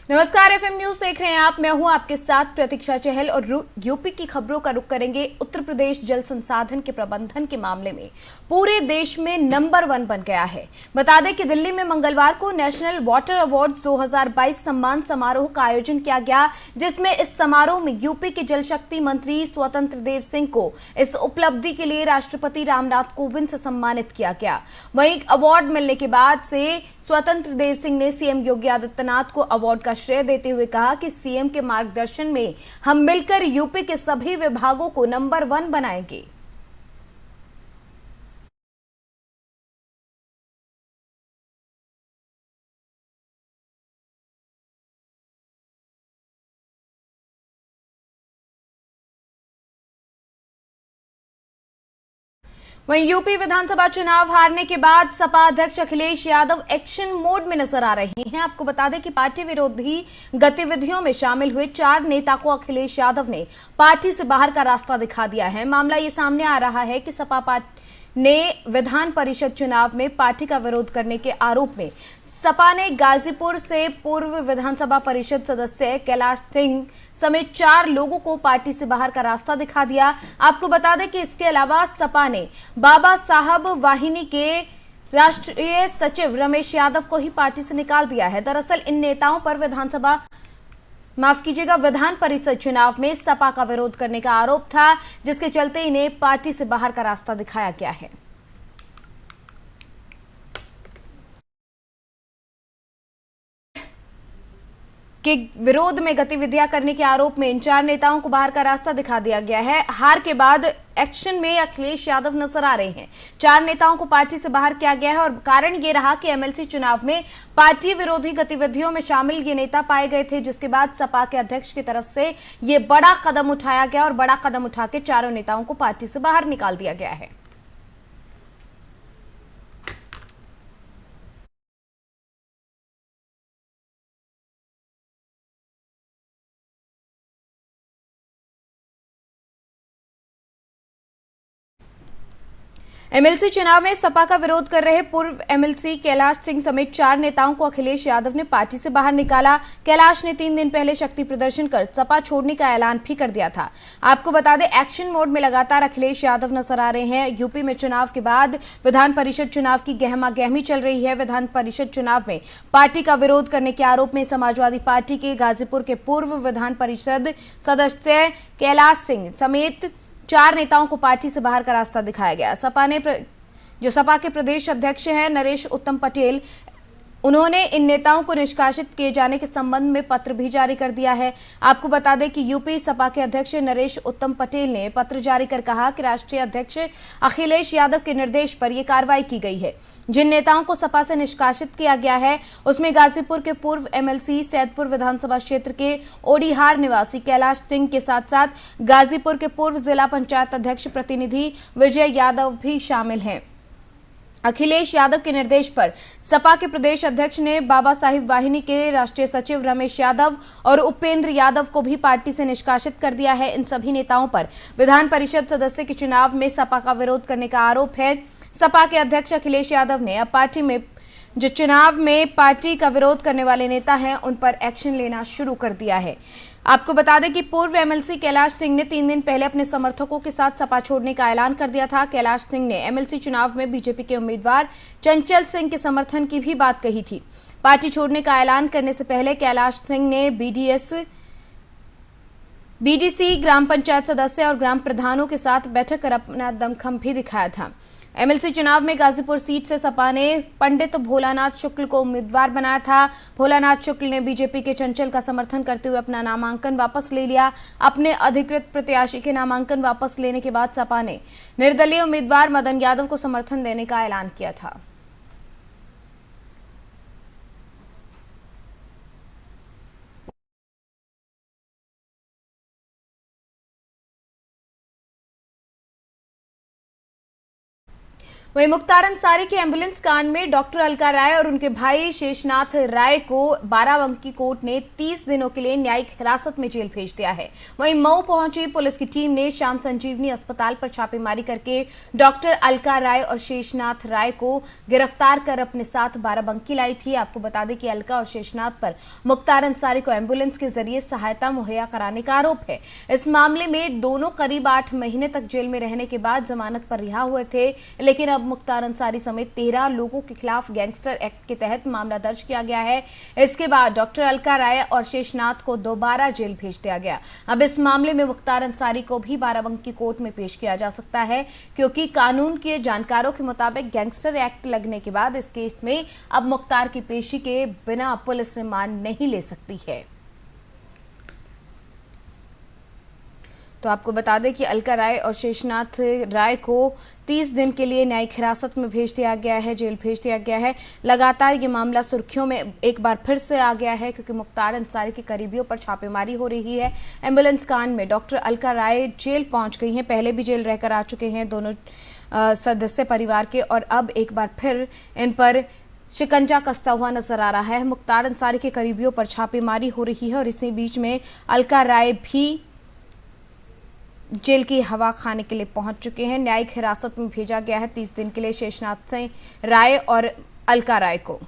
नमस्कार, FM news देख रहे हैं आप। मैं हूं आपके साथ प्रतीक्षा चहल और यूपी की खबरों का रुख करेंगे। उत्तर प्रदेश जल संसाधन के प्रबंधन के मामले में पूरे देश में नंबर 1 बन गया है। बता दें कि दिल्ली में मंगलवार को नेशनल वाटर अवार्ड्स 2022 सम्मान समारोह का आयोजन किया गया, जिसमें इस समारोह में यूपी के जल शक्ति मंत्री स्वतंत्र देव सिंह को इस उपलब्धि के लिए राष्ट्रपति रामनाथ कोविंद से सम्मानित किया गया। वहीं अवार्ड मिलने के बाद से स्वतंत्र देव सिंह ने सीएम योगी आदित्यनाथ को अवार्ड का श्रेय देते हुए कहा कि सीएम के मार्गदर्शन में हम मिलकर यूपी के सभी विभागों को नंबर 1 बनाएंगे। वहीं यूपी विधानसभा चुनाव हारने के बाद सपा अध्यक्ष अखिलेश यादव एक्शन मोड में नजर आ रहे हैं। आपको बता दें कि पार्टी विरोधी गतिविधियों में शामिल हुए 4 नेता को अखिलेश यादव ने पार्टी से बाहर का रास्ता दिखा दिया है। मामला ये सामने आ रहा है कि सपा पार्टी ने विधान परिषद चुनाव में पार्टी का विरोध करने के आरोप में सपा ने गाजीपुर से पूर्व विधानसभा परिषद सदस्य कैलाश सिंह समेत 4 लोगों को पार्टी से बाहर का रास्ता दिखा दिया। आपको बता दें कि इसके अलावा सपा ने बाबा साहब वाहिनी के राष्ट्रीय सचिव रमेश यादव को ही पार्टी से निकाल दिया है। दरअसल इन नेताओं पर विधान परिषद चुनाव में सपा का विरोध करने का आरोप था, जिसके चलते इन्हें पार्टी से बाहर का रास्ता दिखाया गया है। कि विरोध में गतिविधियां करने के आरोप में इन 4 नेताओं को बाहर का रास्ता दिखा दिया गया है। हार के बाद एक्शन में अखिलेश यादव नजर आ रहे हैं। 4 नेताओं को पार्टी से बाहर किया गया है और कारण ये रहा कि एमएलसी चुनाव में पार्टी विरोधी गतिविधियों में शामिल ये नेता पाए गए थे, जिसके बाद सपा के अध्यक्ष की तरफ से ये बड़ा कदम उठाया गया और बड़ा कदम उठा के चारों नेताओं को पार्टी से बाहर निकाल दिया गया है। एमएलसी चुनाव में सपा का विरोध कर रहे पूर्व एमएलसी कैलाश सिंह समेत 4 नेताओं को अखिलेश यादव ने पार्टी से बाहर निकाला। कैलाश ने 3 दिन पहले शक्ति प्रदर्शन कर सपा छोड़ने का ऐलान भी कर दिया था। आपको बता दें, एक्शन मोड में लगातार अखिलेश यादव नजर आ रहे हैं। यूपी में चुनाव के बाद विधान परिषद चुनाव की गहमा गहमी चल रही है। विधान परिषद चुनाव में पार्टी का विरोध करने के आरोप में समाजवादी पार्टी के गाजीपुर के पूर्व विधान परिषद सदस्य कैलाश सिंह समेत 4 नेताओं को पार्टी से बाहर का रास्ता दिखाया गया। सपा के प्रदेश अध्यक्ष हैं नरेश उत्तम पटेल, उन्होंने इन नेताओं को निष्कासित किए जाने के संबंध में पत्र भी जारी कर दिया है। आपको बता दें कि यूपी सपा के अध्यक्ष नरेश उत्तम पटेल ने पत्र जारी कर कहा कि राष्ट्रीय अध्यक्ष अखिलेश यादव के निर्देश पर यह कार्रवाई की गई है। जिन नेताओं को सपा से निष्कासित किया गया है उसमें गाजीपुर के पूर्व एमएलसी, सैदपुर विधानसभा क्षेत्र के ओडिहार निवासी कैलाश सिंह के साथ साथ गाजीपुर के पूर्व जिला पंचायत अध्यक्ष प्रतिनिधि विजय यादव भी शामिल हैं। अखिलेश यादव के निर्देश पर सपा के प्रदेश अध्यक्ष ने बाबा साहिब वाहिनी के राष्ट्रीय सचिव रमेश यादव और उपेंद्र यादव को भी पार्टी से निष्कासित कर दिया है। इन सभी नेताओं पर विधान परिषद सदस्य के चुनाव में सपा का विरोध करने का आरोप है। सपा के अध्यक्ष अखिलेश यादव ने अब पार्टी में जो चुनाव में पार्टी का विरोध करने वाले नेता हैं उन पर एक्शन लेना शुरू कर दिया है। आपको बता दें कि पूर्व एमएलसी कैलाश सिंह ने 3 दिन पहले अपने समर्थकों के साथ सपा छोड़ने का ऐलान कर दिया था। कैलाश सिंह ने एमएलसी चुनाव में बीजेपी के उम्मीदवार चंचल सिंह के समर्थन की भी बात कही थी। पार्टी छोड़ने का ऐलान करने से पहले कैलाश सिंह ने बीडीसी, ग्राम पंचायत सदस्य और ग्राम प्रधानों के साथ बैठक कर अपना दमखम भी दिखाया था। एमएलसी चुनाव में गाजीपुर सीट से सपा ने पंडित भोलानाथ शुक्ल को उम्मीदवार बनाया था। भोलानाथ शुक्ल ने बीजेपी के चंचल का समर्थन करते हुए अपना नामांकन वापस ले लिया। अपने अधिकृत प्रत्याशी के नामांकन वापस लेने के बाद सपा ने निर्दलीय उम्मीदवार मदन यादव को समर्थन देने का ऐलान किया था। वहीं मुख्तार अंसारी के एम्बुलेंस कांड में डॉक्टर अलका राय और उनके भाई शेषनाथ राय को बाराबंकी कोर्ट ने 30 दिनों के लिए न्यायिक हिरासत में जेल भेज दिया है। वहीं मऊ पहुंची पुलिस की टीम ने श्याम संजीवनी अस्पताल पर छापेमारी करके डॉक्टर अलका राय और शेषनाथ राय को गिरफ्तार कर अपने साथ बाराबंकी लाई थी। आपको बता दें कि अलका और शेषनाथ पर मुख्तार अंसारी को एम्बुलेंस के जरिए सहायता मुहैया कराने का आरोप है। इस मामले में दोनों करीब 8 महीने तक जेल में रहने के बाद जमानत पर रिहा हुए थे, लेकिन अब मुख्तार अंसारी समेत 13 लोगों के खिलाफ गैंगस्टर एक्ट के तहत मामला दर्ज किया गया है। इसके बाद डॉक्टर अलका राय और शेषनाथ को दोबारा जेल भेज दिया गया। अब इस मामले में मुख्तार अंसारी को भी बाराबंकी कोर्ट में पेश किया जा सकता है, क्योंकि कानून के जानकारों के मुताबिक गैंगस्टर एक्ट लगने के बाद इस केस में अब मुख्तार की पेशी के बिना पुलिस रिमांड नहीं ले सकती है। तो आपको बता दें कि अलका राय और शेषनाथ राय को 30 दिन के लिए न्यायिक हिरासत में भेज दिया गया है, जेल भेज दिया गया है। लगातार ये मामला सुर्खियों में एक बार फिर से आ गया है, क्योंकि मुख्तार अंसारी के करीबियों पर छापेमारी हो रही है। एम्बुलेंस कांड में डॉक्टर अलका राय जेल पहुंच गई हैं, पहले भी जेल रहकर आ चुके हैं दोनों सदस्य परिवार के, और अब एक बार फिर इन पर शिकंजा कसता हुआ नजर आ रहा है। मुख्तार अंसारी के करीबियों पर छापेमारी हो रही है और इसी बीच में अलका राय भी जेल की हवा खाने के लिए पहुंच चुके हैं। न्यायिक हिरासत में भेजा गया है 30 दिन के लिए शेषनाथ सिंह राय और अलका राय को।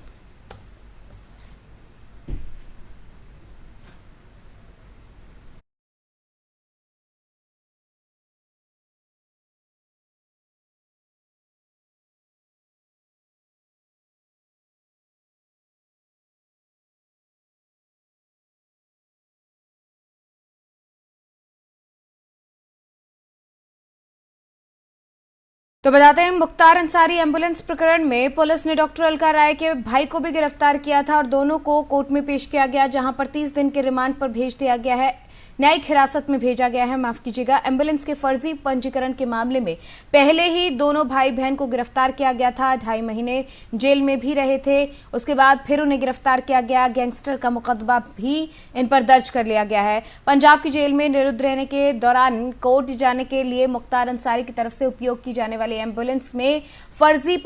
तो बताते हैं, मुख्तार अंसारी एम्बुलेंस प्रकरण में पुलिस ने डॉक्टर अलका राय के भाई को भी गिरफ्तार किया था और दोनों को कोर्ट में पेश किया गया, जहां पर 30 दिन के रिमांड पर भेज दिया गया है, न्यायिक हिरासत में भेजा गया है, माफ कीजिएगा। एम्बुलेंस के फर्जी पंजीकरण के मामले में पहले ही दोनों भाई बहन को गिरफ्तार किया गया था, 2.5 महीने जेल में भी रहे थे। उसके बाद फिर उन्हें गिरफ्तार किया गया, गैंगस्टर का मुकदमा भी इन पर दर्ज कर लिया गया है। पंजाब की जेल में निरुद्ध रहने के दौरान कोर्ट जाने के लिए मुख्तार अंसारी की तरफ से उपयोग की जाने वाली एम्बुलेंस में फर्जी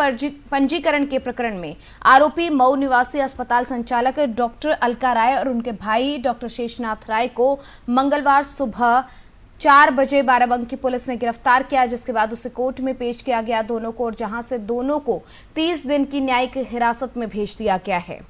पंजीकरण के प्रकरण में आरोपी मऊ निवासी अस्पताल संचालक डॉक्टर अलका राय और उनके भाई डॉक्टर शेषनाथ राय को मंगलवार सुबह 4 बजे बाराबंकी पुलिस ने गिरफ्तार किया, जिसके बाद उसे कोर्ट में पेश किया गया दोनों को, और जहां से दोनों को 30 दिन की न्यायिक हिरासत में भेज दिया गया है।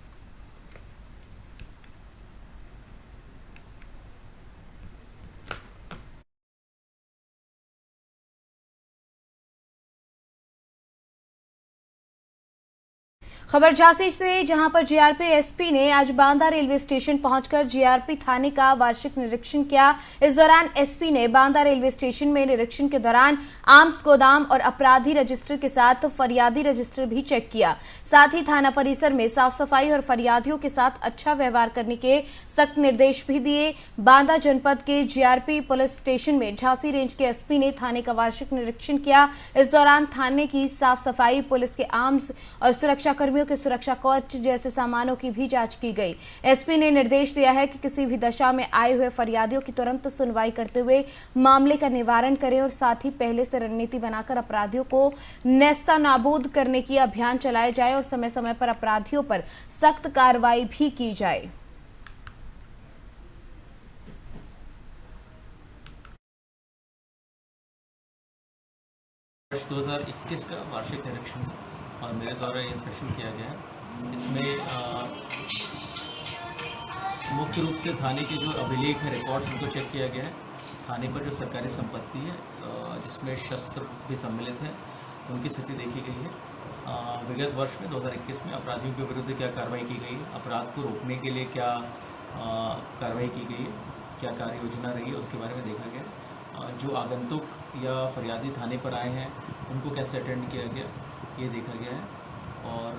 खबर झांसी से, जहां पर जीआरपी एसपी ने आज बांदा रेलवे स्टेशन पहुंचकर जीआरपी थाने का वार्षिक निरीक्षण किया। इस दौरान एसपी ने बांदा रेलवे स्टेशन में निरीक्षण के दौरान आर्म्स गोदाम और अपराधी रजिस्टर के साथ फरियादी रजिस्टर भी चेक किया। साथ ही थाना परिसर में साफ सफाई और फरियादियों के साथ अच्छा व्यवहार करने के सख्त निर्देश भी दिए। बांदा जनपद के जीआरपी पुलिस स्टेशन में झांसी रेंज के एसपी ने थाने का वार्षिक निरीक्षण किया। इस दौरान थाने की साफ सफाई, पुलिस के आर्म्स और सुरक्षा कर्मियों के सुरक्षा कवच जैसे सामानों की भी जांच की गई। एसपी ने निर्देश दिया है कि किसी भी दशा में आए हुए फरियादियों की तुरंत सुनवाई करते हुए मामले का निवारण करें और साथ ही पहले से रणनीति बनाकर अपराधियों को नेस्तनाबूद करने की अभियान चलाया जाए और समय समय पर अपराधियों पर सख्त कार्रवाई भी की जाए। वर्ष 2021 का वार्षिक निरीक्षण और मेरे द्वारा इंस्पेक्शन किया गया है। इसमें मुख्य रूप से थाने के जो अभिलेख है, रिकॉर्ड्स, उनको चेक किया गया है। थाने पर जो सरकारी संपत्ति है, जिसमें शस्त्र भी सम्मिलित है, उनकी स्थिति देखी गई है। विगत वर्ष में 2021 में अपराधियों के विरुद्ध क्या कार्रवाई की गई है, अपराध को रोकने के लिए क्या कार्रवाई की गई है, क्या कार्य योजना रही है, उसके बारे में देखा गया। जो आगंतुक या फरियादी थाने पर आए हैं, उनको कैसे अटेंड किया गया, ये देखा गया है। और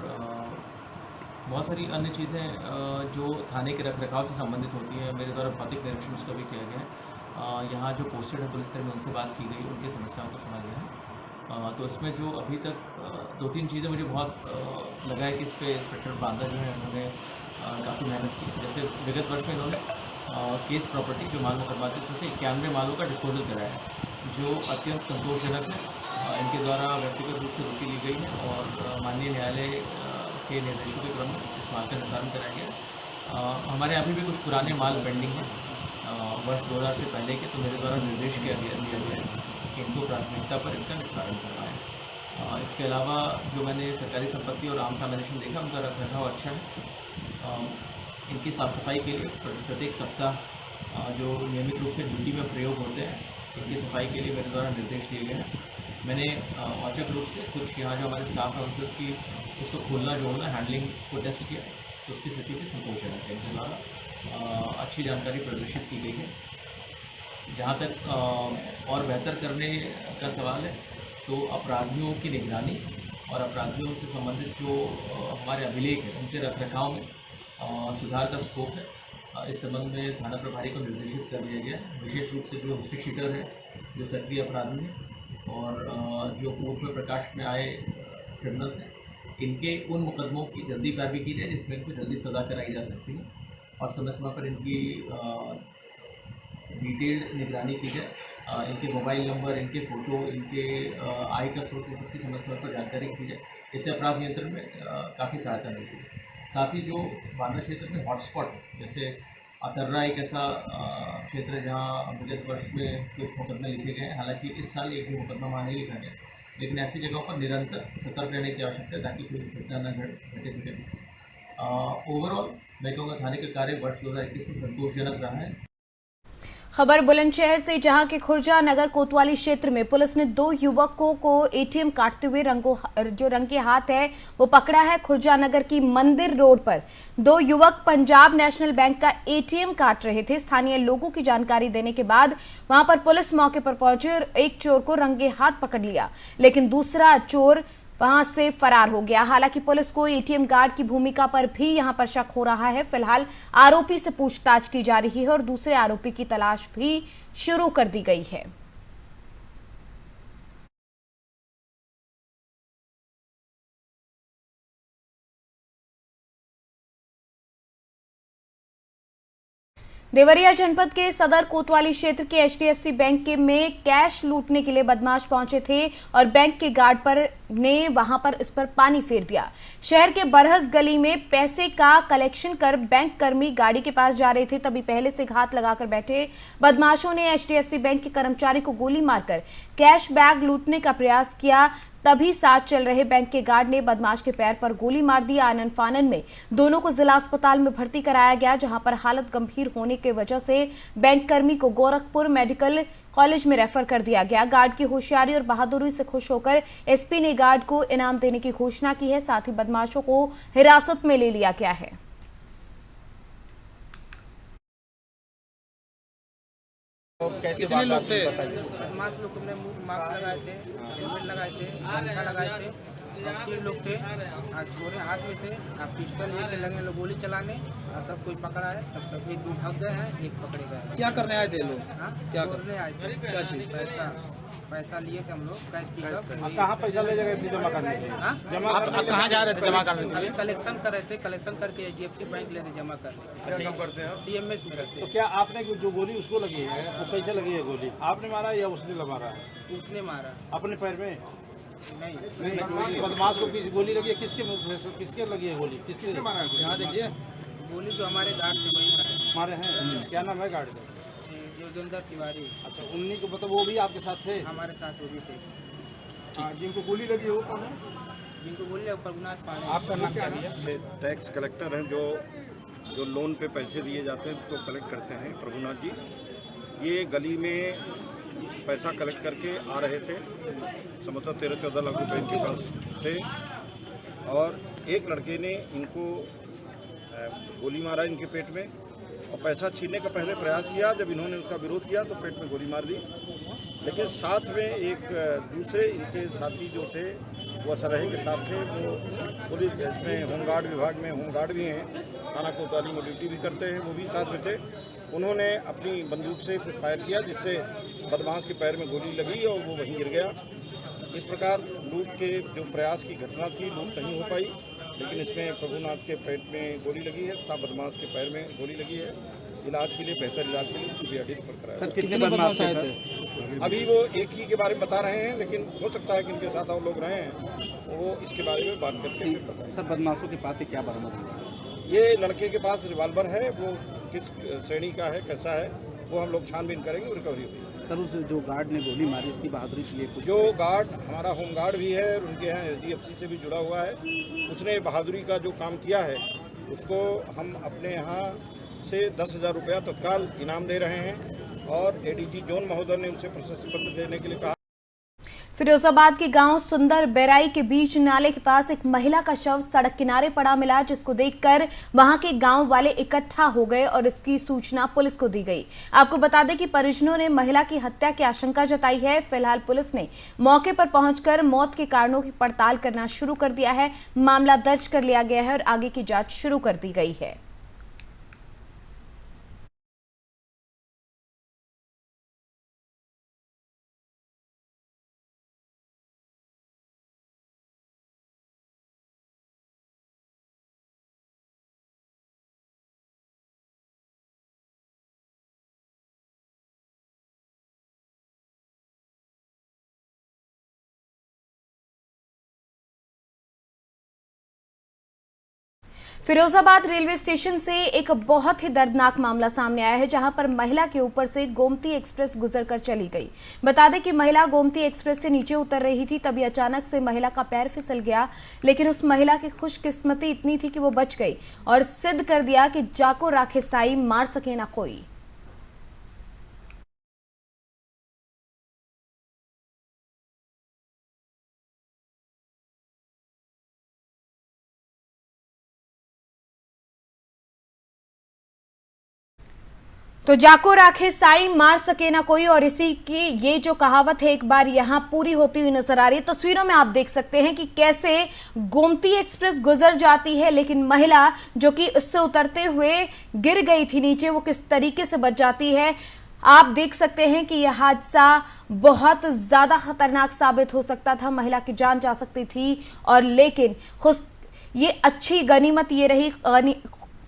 बहुत सारी अन्य चीज़ें जो थाने के रखरखाव से संबंधित होती हैं, मेरे द्वारा भौतिक निरीक्षण उसका भी किया गया है। यहाँ जो पोस्टेड है पुलिसकर्मी, उनसे बात की गई, उनकी समस्याओं को सुना गया है। तो इसमें जो अभी तक 2-3 चीज़ें मुझे बहुत लगा है कि इस पर इंस्पेक्टर बांदा जो है, उन्होंने काफ़ी मेहनत की। जैसे विगत वर्ष में इन्होंने केस प्रॉपर्टी जो माल मुकदमा थी, उसमें से 91 मालों का डिस्पोजल कराया है, जो अत्यंत संतोषजनक है। इनके द्वारा व्यक्तिगत रूप से रुचि ली गई है और माननीय न्यायालय के निर्देशों के क्रम में इस माल का निस्तारण कराया गया। हमारे अभी भी कुछ पुराने माल पेंडिंग हैं वर्ष 2000 से पहले के, तो मेरे द्वारा निर्देश दिया गया है कि इनको प्राथमिकता पर इनका निस्तारण करना है। इसके अलावा जो मैंने सरकारी संपत्ति और आम सामान्य देखा, उनका रखरखाव अच्छा है। इनकी साफ़ सफाई के लिए प्रत्येक सप्ताह जो नियमित रूप से ड्यूटी में प्रयोग होते हैं, इनकी सफाई के लिए मेरे द्वारा निर्देश दिए गए हैं। मैंने औचक रूप से कुछ यहाँ जो हमारे स्टाफ है उनसे उसको खोलना जो होना हैंडलिंग को टेस्ट किया, तो उसकी स्थिति भी संतोषजनक है। इनके द्वारा अच्छी जानकारी प्रदर्शित की गई है। जहाँ तक और बेहतर करने का सवाल है, तो अपराधियों की निगरानी और अपराधियों से संबंधित जो हमारे अभिलेख हैं उनके रखरखाव में सुधार का स्कोप है। इस संबंध में थाना प्रभारी को निर्देशित कर दिया गया है। विशेष रूप से जो हिस्ट्री शीटर है, जो सक्रिय अपराधी हैं और जो पूर्व में प्रकाश में आए क्रिमिनल्स हैं, इनके उन मुकदमों की जल्दी कार्रवाई की जाए जिसमें इनको जल्दी सज़ा कराई जा सकती है और समय समय पर इनकी डिटेल्ड निगरानी की जाए। इनके मोबाइल नंबर, इनके फ़ोटो, इनके आय का स्रोत, इन सबकी समय समय पर जानकारी की जाए। इससे अपराध नियंत्रण में काफ़ी सहायता मिलती है। साथ ही जो बांदा क्षेत्र में हॉटस्पॉट है, जैसे अतर्रा एक ऐसा क्षेत्र है जहाँ विगत वर्ष में कुछ मुकदमे लिखे गए हैं। हालांकि इस साल एक भी मुकदमा वहाँ नहीं लिखा गया, लेकिन ऐसी जगहों पर निरंतर सतर्क रहने की आवश्यकता है ताकि कोई घटना न घटे। ओवरऑल मैं कहूँगा थाने का कार्य वर्ष 2021 में संतोषजनक रहा है। खबर बुलंदशहर से, जहां के खुर्जा नगर कोतवाली क्षेत्र में पुलिस ने 2 युवकों को एटीएम काटते हुए रंगे हाथ है वो पकड़ा है। खुर्जा नगर की मंदिर रोड पर 2 युवक पंजाब नेशनल बैंक का एटीएम काट रहे थे। स्थानीय लोगों की जानकारी देने के बाद वहां पर पुलिस मौके पर पहुंची और एक चोर को रंगे हाथ पकड़ लिया, लेकिन दूसरा चोर वहां से फरार हो गया। हालांकि पुलिस को एटीएम गार्ड की भूमिका पर भी यहां पर शक हो रहा है। फिलहाल आरोपी से पूछताछ की जा रही है और दूसरे आरोपी की तलाश भी शुरू कर दी गई है। देवरिया जनपद के सदर कोतवाली क्षेत्र के एचडीएफसी बैंक के में कैश लूटने के लिए बदमाश पहुंचे थे और बैंक के गार्ड ने वहां पर इस पर पानी फेर दिया। शहर के बरहस गली में पैसे का कलेक्शन कर बैंक कर्मी गाड़ी के पास जा रहे थे, तभी पहले से घात लगाकर बैठे बदमाशों ने एचडीएफसी बैंक के कर्मचारी को गोली मारकर कैश बैग लूटने का प्रयास किया। तभी साथ चल रहे बैंक के गार्ड ने बदमाश के पैर पर गोली मार दी। आनन फानन में दोनों को जिला अस्पताल में भर्ती कराया गया, जहां पर हालत गंभीर होने की वजह से बैंक कर्मी को गोरखपुर मेडिकल कॉलेज में रेफर कर दिया गया। गार्ड की होशियारी और बहादुरी से खुश होकर एसपी ने गार्ड को इनाम देने की घोषणा की है। साथ ही बदमाशों को हिरासत में ले लिया गया है। कितने लोग थे? बदमाश लोग ने मास्क लगाए थे, हेलमेट लगाए थे, गमछा लगाए थे। 3 लोग थे। छोरे हाथ में से पिस्टल लेके लगे लोग गोली चलाने। सब कोई पकड़ा है। तब तक 1-2 भाग गए हैं, 1 पकड़े गए। क्या करने आए थे लोग? क्या करने आए थे? क्या चीज? पैसा लिए थे हम लोग, कैश पिकअप। कहाँ पैसा ले गए थे जमा करने के लिए? आप कहाँ जा रहे थे जमा करने के लिए? कलेक्शन कर रहे थे, कलेक्शन करके एचडीएफसी बैंक ले थे जमा करने। काम करते हैं सीएमएस में रहते। तो क्या आपने जो गोली उसको लगी है वो कैसे लगी है गोली? आपने मारा या उसने मारा? उसने मारा अपने पैर में? नहीं, बदमाश को किसी गोली लगी है? किसके लगी है गोली? किसके मारा? यहाँ देखिए गोली जो हमारे गार्ड थे वही मारे हैं। क्या नाम है गार्ड का? जोगिंदर तिवारी। अच्छा, उन्हीं को मतलब वो भी आपके साथ थे? हमारे साथ वो भी थे। जिनको गोली लगी है वो कौन है? जिनको गोली लगी प्रभुनाथ पांडे। आपका नाम क्या है? टैक्स कलेक्टर हैं जो लोन पे पैसे दिए जाते हैं उसको कलेक्ट करते हैं, प्रभुनाथ जी। ये गली में पैसा कलेक्ट करके आ रहे थे, समझो 13-14 लाख रुपए इनके पास थे और एक लड़के ने इनको गोली मारा इनके पेट में और पैसा छीनने का पहले प्रयास किया। जब इन्होंने उसका विरोध किया तो पेट में गोली मार दी। लेकिन साथ में एक दूसरे इनके साथी जो थे वो असरही के साथ थे, वो पुलिस में होमगार्ड विभाग में होमगार्ड भी हैं, थाना कोतवाली में ड्यूटी भी करते हैं, वो भी साथ में थे। उन्होंने अपनी बंदूक से फायर किया जिससे बदमाश के पैर में गोली लगी और वो वहीं गिर गया। इस प्रकार लूट के जो प्रयास की घटना थी लूट नहीं हो पाई, लेकिन इसमें प्रभुनाथ के पेट में गोली लगी है तथा बदमाश के पैर में गोली लगी है। इलाज के लिए, बेहतर इलाज के लिए उसको बीआरडी रेफर कराया। सर कितने बदमाश आए थे? अभी वो एक ही के बारे में बता रहे हैं, लेकिन हो सकता है कि इनके साथ और लोग रहे हैं, वो इसके बारे में बात करके फिर बताएं। सर बदमाशों के पास से क्या बरामद हुआ? ये लड़के के पास रिवॉल्वर है, वो किस श्रेणी का है, कैसा है, वो हम लोग छानबीन करेंगे, वो रिकवरी होगी। सर उस जो गार्ड ने गोली मारी उसकी बहादुरी के लिए कुछ? जो गार्ड हमारा होम गार्ड भी है और उनके यहाँ एसडीएफसी से भी जुड़ा हुआ है, उसने बहादुरी का जो काम किया है उसको हम अपने यहाँ से 10,000 रुपया तत्काल इनाम दे रहे हैं और एडीजी जोन महोदय ने उनसे प्रशस्ति पत्र देने के लिए कहा। फिरोजाबाद के गांव सुंदर बेराई के बीच नाले के पास एक महिला का शव सड़क किनारे पड़ा मिला, जिसको देखकर वहां के गांव वाले इकट्ठा हो गए और इसकी सूचना पुलिस को दी गई। आपको बता दें कि परिजनों ने महिला की हत्या की आशंका जताई है। फिलहाल पुलिस ने मौके पर पहुंचकर मौत के कारणों की पड़ताल करना शुरू कर दिया है। मामला दर्ज कर लिया गया है और आगे की जांच शुरू कर दी गई है। फिरोजाबाद रेलवे स्टेशन से एक बहुत ही दर्दनाक मामला सामने आया है, जहां पर महिला के ऊपर से गोमती एक्सप्रेस गुजरकर चली गई। बता दें कि महिला गोमती एक्सप्रेस से नीचे उतर रही थी, तभी अचानक से महिला का पैर फिसल गया, लेकिन उस महिला की खुशकिस्मती इतनी थी कि वो बच गई और सिद्ध कर दिया कि जाको राखे साई मार सके ना कोई। तो जाको राखे साई मार सके ना कोई, और इसी की ये जो कहावत है एक बार यहां पूरी होती हुई नजर आ रही है। तस्वीरों में आप देख सकते हैं कि कैसे गोमती एक्सप्रेस गुजर जाती है, लेकिन महिला जो कि उससे उतरते हुए गिर गई थी नीचे, वो किस तरीके से बच जाती है। आप देख सकते हैं कि यह हादसा बहुत ज्यादा खतरनाक साबित हो सकता था, महिला की जान जा सकती थी। और लेकिन ये अच्छी गनीमत ये रही,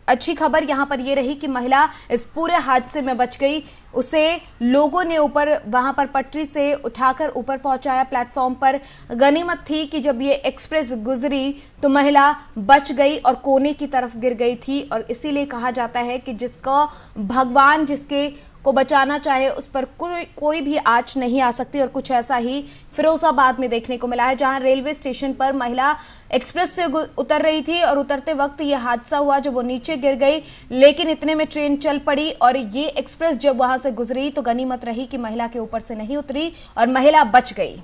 अच्छी खबर यहां पर ये रही कि महिला इस पूरे हादसे में बच गई। उसे लोगों ने ऊपर वहां पर पटरी से उठाकर ऊपर पहुंचाया प्लेटफॉर्म पर। गनीमत थी कि जब ये एक्सप्रेस गुजरी तो महिला बच गई और कोने की तरफ गिर गई थी। और इसीलिए कहा जाता है कि जिसका भगवान जिसके को बचाना चाहे उस पर कोई भी आंच नहीं आ सकती। और कुछ ऐसा ही फिरोजाबाद में देखने को मिला है, जहां रेलवे स्टेशन पर महिला एक्सप्रेस से उतर रही थी और उतरते वक्त यह हादसा हुआ जब वो नीचे गिर गई, लेकिन इतने में ट्रेन चल पड़ी और ये एक्सप्रेस जब वहां से गुजरी तो गनीमत रही कि महिला के ऊपर से नहीं उतरी और महिला बच गई।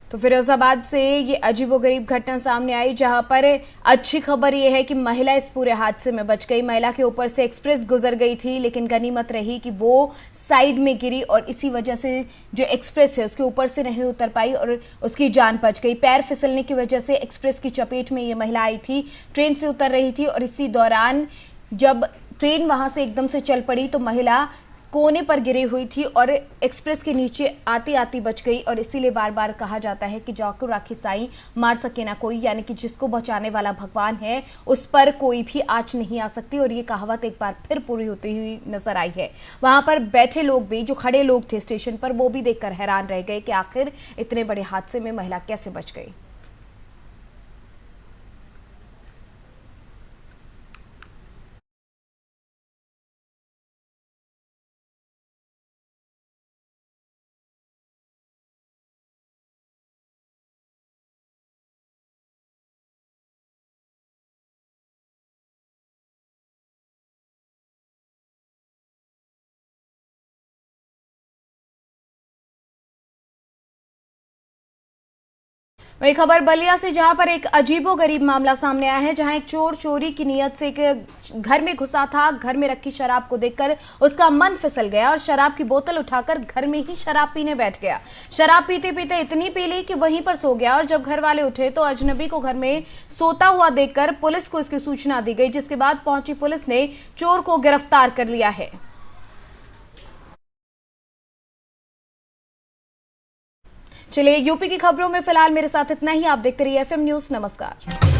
तो फिरोजाबाद से ये अजीबोगरीब घटना सामने आई, जहां पर अच्छी खबर ये है कि महिला इस पूरे हादसे में बच गई। महिला के ऊपर से एक्सप्रेस गुजर गई थी, लेकिन गनीमत रही कि वो साइड में गिरी और इसी वजह से जो एक्सप्रेस है उसके ऊपर से नहीं उतर पाई और उसकी जान बच गई। पैर फिसलने की वजह से एक्सप्रेस की चपेट में ये महिला आई थी, ट्रेन से उतर रही थी और इसी दौरान जब ट्रेन वहां से एकदम से चल पड़ी तो महिला कोने पर गिरी हुई थी और एक्सप्रेस के नीचे आती आती बच गई। और इसीलिए बार बार कहा जाता है कि जाको राखी साईं मार सके ना कोई, यानी कि जिसको बचाने वाला भगवान है उस पर कोई भी आंच नहीं आ सकती। और ये कहावत एक बार फिर पूरी होती हुई नजर आई है। वहां पर बैठे लोग भी, जो खड़े लोग थे स्टेशन पर, वो भी देखकर हैरान रह गए कि आखिर इतने बड़े हादसे में महिला कैसे बच गई। वही खबर बलिया से, जहां पर एक अजीबोगरीब मामला सामने आया है, जहां एक चोर चोरी की नीयत से एक घर में घुसा था। घर में रखी शराब को देखकर उसका मन फिसल गया और शराब की बोतल उठाकर घर में ही शराब पीने बैठ गया। शराब पीते पीते इतनी पी ली कि वहीं पर सो गया और जब घर वाले उठे तो अजनबी को घर में सोता हुआ देखकर पुलिस को इसकी सूचना दी गई, जिसके बाद पहुंची पुलिस ने चोर को गिरफ्तार कर लिया है। चलिए, यूपी की खबरों में फिलहाल मेरे साथ इतना ही। आप देखते रहिए FM न्यूज। नमस्कार।